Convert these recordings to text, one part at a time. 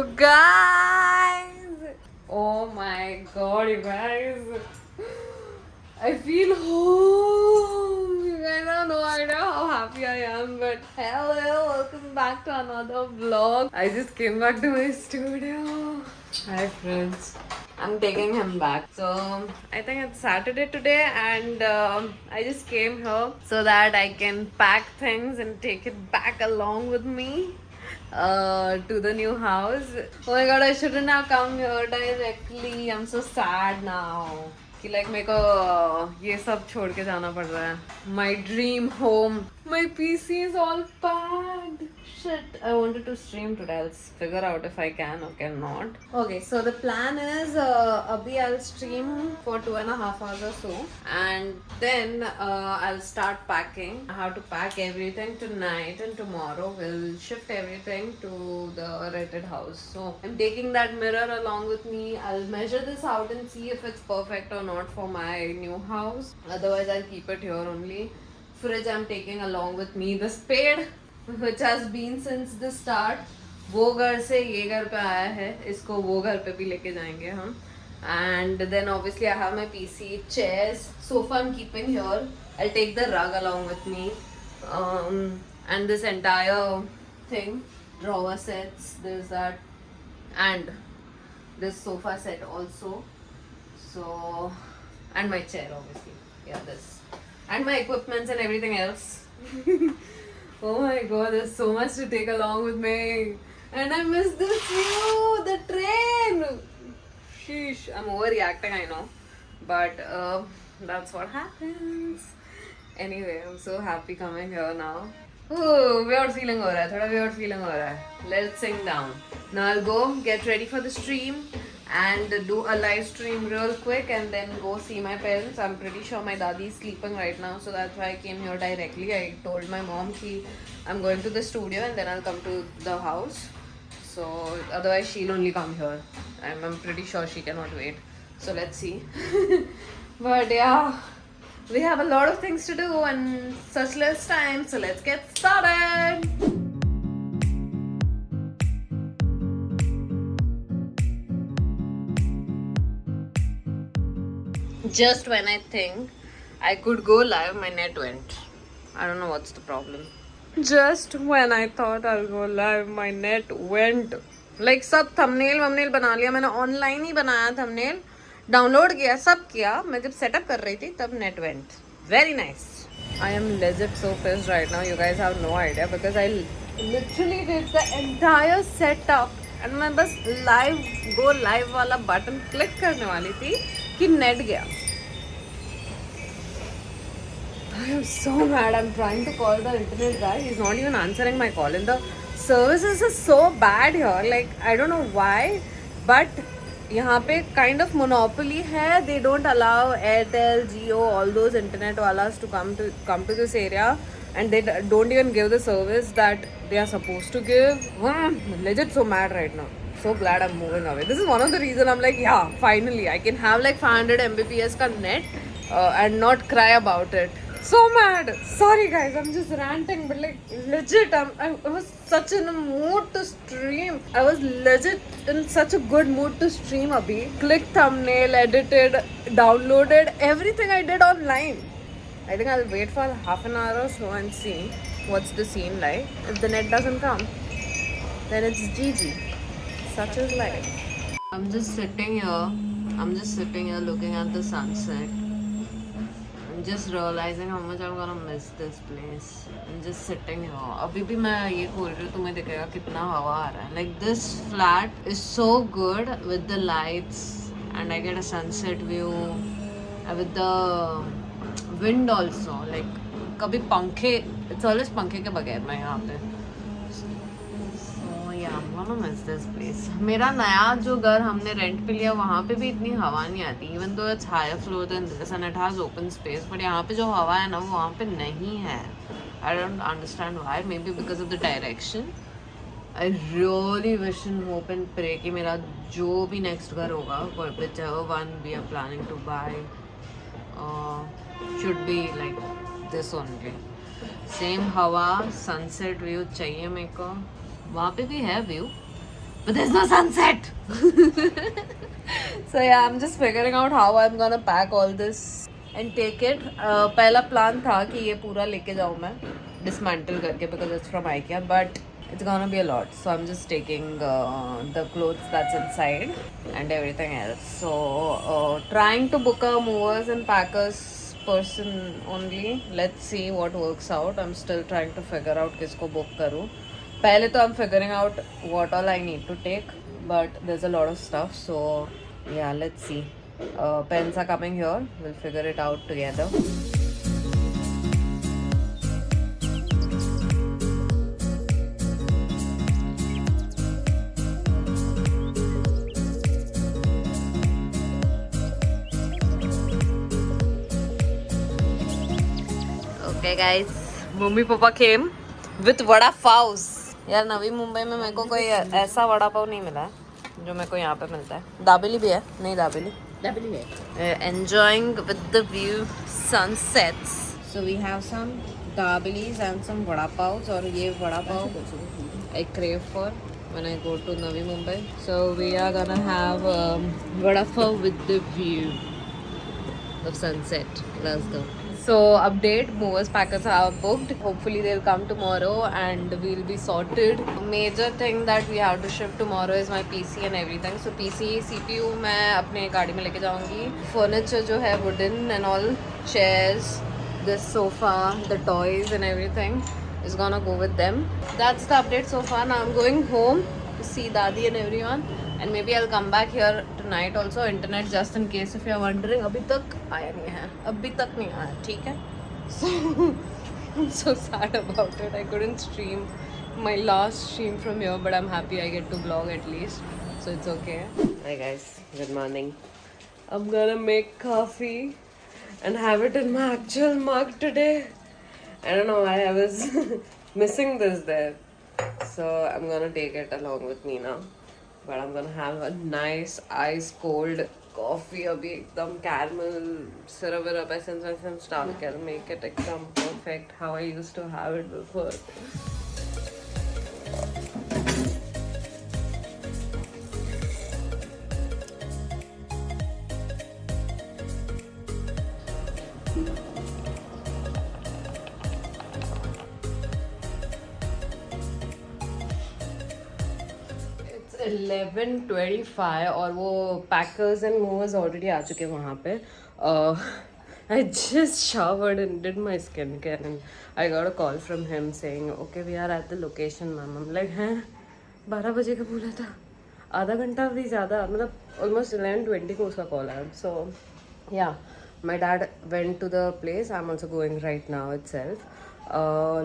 you guys! Oh my god, you guys! I feel home! You guys have no idea how happy I am, but hello, welcome back to another vlog. I just came back to my studio. Hi friends. I'm taking him back. So I think it's Saturday today, and I just came here so that I can pack things and take it back along with me to the new house. Oh my god, I shouldn't have come here directly. I'm so sad now. कि like मेरे को ये सब छोड़ के जाना पड़ रहा है. My dream home. My PC is all packed. Shit, I wanted to stream today. I'll figure out if I can or cannot. Okay, so the plan is abhi I'll stream for 2.5 hours or so, and then I'll start packing. I have to pack everything tonight, and tomorrow we'll shift everything to the rented house. So I'm taking that mirror along with me. I'll measure this out and see if it's perfect or not for my new house. Otherwise, I'll keep it here only. Fridge I'm taking along with me. The spade, which has been since the start, वो घर से ये घर पे आया है, इसको वो घर पे भी लेके जाएंगे हम. And then obviously I have my PC, chairs, sofa I'm keeping here. I'll take the rug along with me, and this entire thing, drawer sets, there's that, and this sofa set also. So, and my chair obviously, yeah, this, and my equipments and everything else. Oh my god, there's so much to take along with me. And I miss this view, the train. Sheesh, I'm overreacting, I know. But that's what happens. Anyway, I'm so happy coming here now. Oh, weird feeling ho raha hai, thoda weird feeling ho raha hai. Let's sing down. Now I'll go get ready for the stream and do a live stream real quick and then go see my parents. I'm pretty sure my daddy is sleeping right now, so that's why I came here directly. I told my mom ki I'm going to the studio and then I'll come to the house. So otherwise she'll only come here. I'm pretty sure she cannot wait. So let's see. But yeah, we have a lot of things to do and such less time. So let's get started. Just when I think I could go live, my net went. I don't know what's the problem. Just when I thought I'll go live, my net went. Like सब thumbnail बना लिया मैंने, online ही बनाया thumbnail, download किया, सब किया. मैं जब setup कर रही थी तब net went. Very nice. I am legit so pissed right now. You guys have no idea because I literally did the entire setup and मैं बस go live वाला button click करने वाली थी कि net गया. I am so mad. I'm trying to call the internet guy. He's not even answering my call. And the services is so bad here. Like, I don't know why. But यहाँ पे kind of monopoly है. They don't allow Airtel, Jio, all those internet walas to come to this area. And they don't even give the service that they are supposed to give. Legit so mad right now. So glad I'm moving away. This is one of the reasons I'm like, yeah, finally. I can have like 500 Mbps ka net and not cry about it. So mad. Sorry guys, I'm just ranting, but like legit, I was such in a mood to stream. I was legit in such a good mood to stream abhi. Click thumbnail, edited, downloaded, everything I did online. I think I'll wait for half an hour or so and see what's the scene like. If the net doesn't come, then it's GG. Such is life. I'm just sitting here looking at the sunset. I'm just realizing how much I'm gonna miss this place. I'm just sitting here. अभी भी मैं ये खोल रही हूँ, तुम्हें दिखेगा कितना हवा आ रहा है. Like this flat is so good with the lights and I get a sunset view with the wind also. Like कभी पंखे, it's always पंखे के बगैर मैं यहाँ पे. Yeah, I'm gonna miss this place. मेरा नया जो घर हमने रेंट पे लिया वहाँ पे भी इतनी हवा नहीं आती. Even though it's higher floor than this and it has open space, but यहाँ पे जो हवा है ना वो वहाँ पे नहीं है. I don't understand why. Maybe because of the direction. I really wish and hope and pray कि मेरा जो भी next घर होगा, whichever one we are planning to buy, should be like this only. Same हवा, sunset view चाहिए मेरे को. वहाँ पे भी है view but there's no sunset. So yeah, I'm just figuring out how I'm gonna pack all this and take it. पहला plan था कि ये पूरा लेके जाऊँ मैं dismantle करके because it's from IKEA, but it's gonna be a lot. So I'm just taking the clothes that's inside and everything else. So trying to book a movers and packers person only. Let's see what works out. I'm still trying to figure out किसको book करूँ. पहले तो I'm figuring out what all I need to take, but there's a lot of stuff. So yeah, let's see. Pens are coming here. We'll figure it out together. Okay guys, mummy papa came with vada pavs. यार नवी मुंबई में मेरे को कोई ऐसा वड़ा पाव नहीं मिला है जो मेरे को यहाँ पे मिलता है. दाबेली भी है? नहीं दाबेली है. Enjoying with the view sunsets. So we have some dabelis and some vada pavs. और ये vada pav I crave for when I go to Navi Mumbai. So we are gonna have vada pav with the view of sunset. Let's go. So update, movers packers are booked. Hopefully they'll come tomorrow and we'll be sorted. Major thing that we have to ship tomorrow is my PC and everything. So PC CPU मैं अपने गाड़ी में लेके जाऊँगी. Furniture जो है wooden and all, chairs, this sofa, the toys and everything is gonna go with them. That's the update so far. Now I'm going home to see Dadi and everyone. And maybe I'll come back here tonight also. Internet just in case if you're wondering. अभी तक आया नहीं है. अभी तक नहीं आया. ठीक है. So I'm so sad about it. I couldn't stream my last stream from here, but I'm happy I get to vlog at least. So it's okay. Hi guys. Good morning. I'm gonna make coffee and have it in my actual mug today. I don't know why I was missing this there. So I'm gonna take it along with me now. But I'm gonna have a nice ice cold coffee. अभी एकदम caramel syrup essence डाल के make it एकदम perfect how I used to have it before. It's 11:25 और वो packers and movers already आ चुके हैं वहाँ पे. I just showered and did my skincare and I got a call from him saying, okay, we are at the location, ma'am. I'm like, हैं 12 बजे का बोला था, आधा घंटा भी ज़्यादा, मतलब almost 11:20 को उसका call आया. So yeah, my dad went to the place. I'm also going right now itself.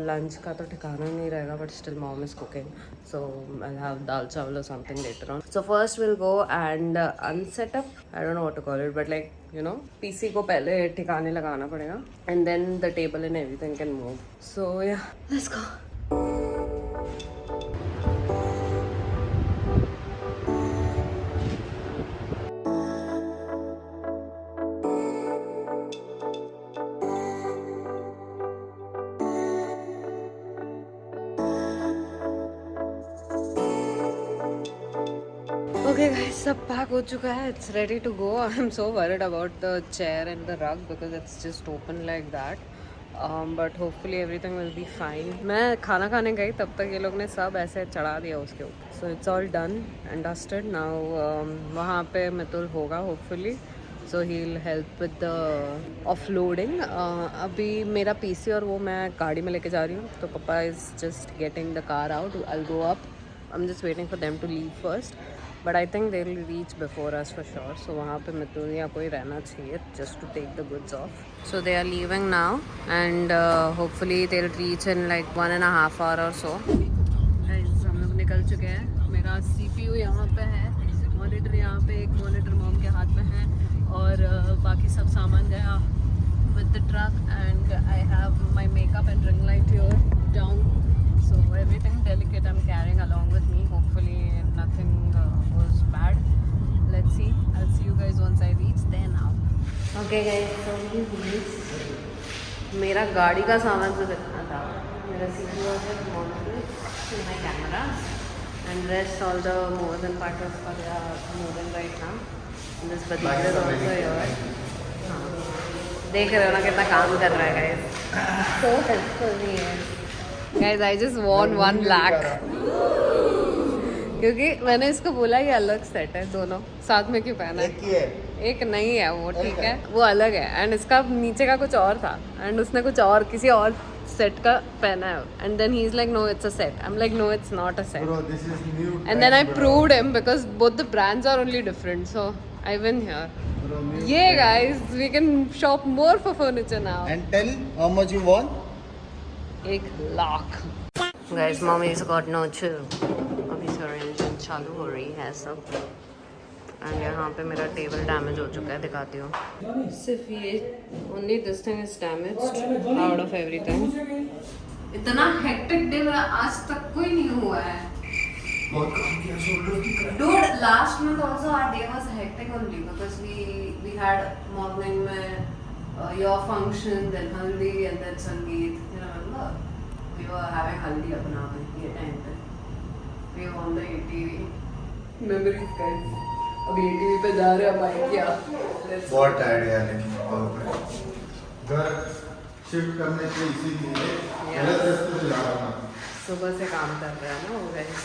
Lunch का तो ठिकाना नहीं रहेगा, but still mom is cooking, so I'll have dal chawal or something later on. So first we'll go and unset up. I don't know what to call it, but like you know, PC को पहले ठिकाने लगाना पड़ेगा, and then the table and everything can move. So yeah, let's go. Okay guys, सब pack हो चुका है. It's ready to go. I'm so worried about the chair and the rug because it's just open like that. But hopefully everything will be fine. मैं खाना खाने गई तब तक ये लोग ने सब ऐसे चढ़ा दिया उसके ऊपर. So it's all done and dusted. Now वहाँ पे मितुल होगा hopefully. So he'll help with the offloading. अभी मेरा PC और वो मैं गाड़ी में लेके जा रही हूँ. तो पापा is just getting the car out. I'll go up. I'm just waiting for them to leave first. But I think they'll reach before us for sure. So वहाँ पे मितुल या कोई रहना चाहिए just to take the goods off. So they are leaving now and hopefully they'll reach in like 1.5 hours or so. Guys, हम लोग निकल चुके हैं. मेरा CPU यहाँ पे है, मॉनिटर यहाँ पे, एक मॉनिटर मॉम के हाथ में है और बाकी सब सामान गया with the truck and I have my makeup and ring light here down. So everything delicate I'm carrying along with me. Hopefully nothing was bad. Let's see. I'll see you guys once I reach there now. Okay guys, so we reached. मेरा गाड़ी का सामान तो जितना था, मेरा CPU है, monitor, my camera And rest all the more than partners are moving right now. And this Badika is also here. देख रहे हो ना कितना काम कर रहा है guys. So helpful ही है. Guys, I just won 1 lakh. क्योंकि मैंने इसको बोला ये अलग सेट है दोनों साथ में क्यों पहना है. एक नहीं है वो ठीक है वो अलग है एंड इसका नीचे का कुछ और था एंड उसने कुछ और किसी और सेट का पहना है and then he is like no it's a set I am like no it's not a set and then I proved him because both the brands are only different so I win here. ये guys we can shop more for furniture now and tell how much you want. 1 lakh. Guys mummy is got no chill. अभी से arrangement चालू हो रही है सब and यहाँ पे मेरा टेबल डैमेज हो चुका है दिखाती हूँ. सिर्फ ये only this thing is damaged out of everything. इतना हेक्टिक डे मेरा आज तक कोई नहीं हुआ है. बहुत काम किया शोल्डर की cramp. Dude, last month also our day was hectic only because we had morning में your function then haldi and then sangeet. You remember? We were having haldi अपना ये time पे. We were on the ATV. Memories guys. अभी ATV पे जा रहे हैं bike किया. बहुत टायर्ड है लेकिन घर शिफ्ट करने के इसीलिए पहले से जा रहा हूं. सुबह से काम कर रहे हैं ना वो guys.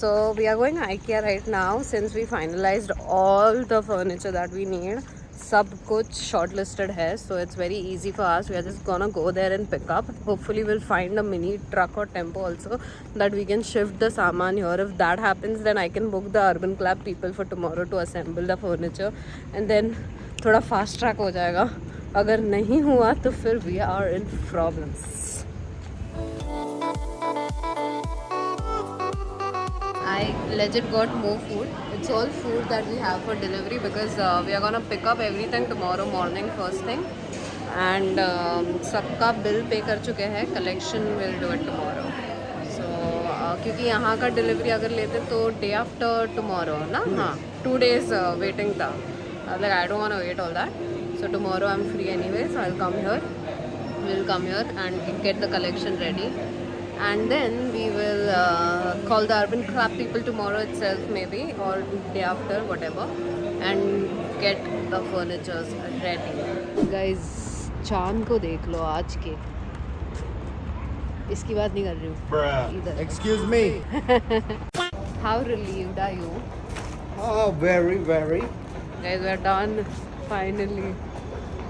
So we are going IKEA right now since we finalized all the furniture that we need. सब कुछ shortlisted है so it's very easy for us. We are just gonna go there and pick up. Hopefully we'll find a mini truck or tempo also that we can shift the saman here. If that happens then I can book the Urban Club people for tomorrow to assemble the furniture and then थोड़ा fast track हो जाएगा. अगर नहीं हुआ तो फिर we are in problems. I legit got more food. It's all food that we have for delivery because we are gonna pick up everything tomorrow morning first thing. And सबका bill pay कर चुके हैं. Collection will do it tomorrow. So क्योंकि यहाँ का delivery अगर लेते तो day after tomorrow ना हाँ 2 days waiting था. Like I don't wanna wait all that. So tomorrow I'm free anyway. So I'll come here. We'll come here and get the collection ready. And then we will call the Urban Club people tomorrow itself maybe or day after whatever and get the furniture ready. Guys चांद को देख लो आज के. इसकी बात नहीं कर रही हूँ इधर. excuse me. How relieved are you? Oh, very. Guys we are done finally.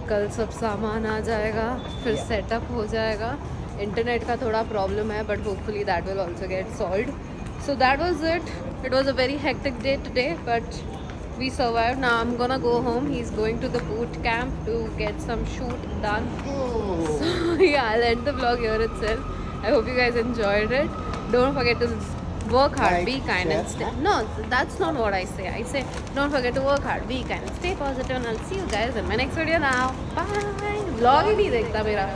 कल सब सामान आ जाएगा फिर सेटअप हो जाएगा. इंटरनेट का थोड़ा प्रॉब्लम है but hopefully that will also get solved. So that was it. It was a very hectic day today but we survived. Now I'm gonna go home. He's going to the boot camp to get some shoot done. So yeah, I'll end the vlog here itself. I hope you guys enjoyed it. Don't forget to work hard, be kind and stay. No, that's not what I say. I say don't forget to work hard, be kind and stay positive. And I'll see you guys in my next video now. Bye. Vlog ही नहीं देखता मेरा.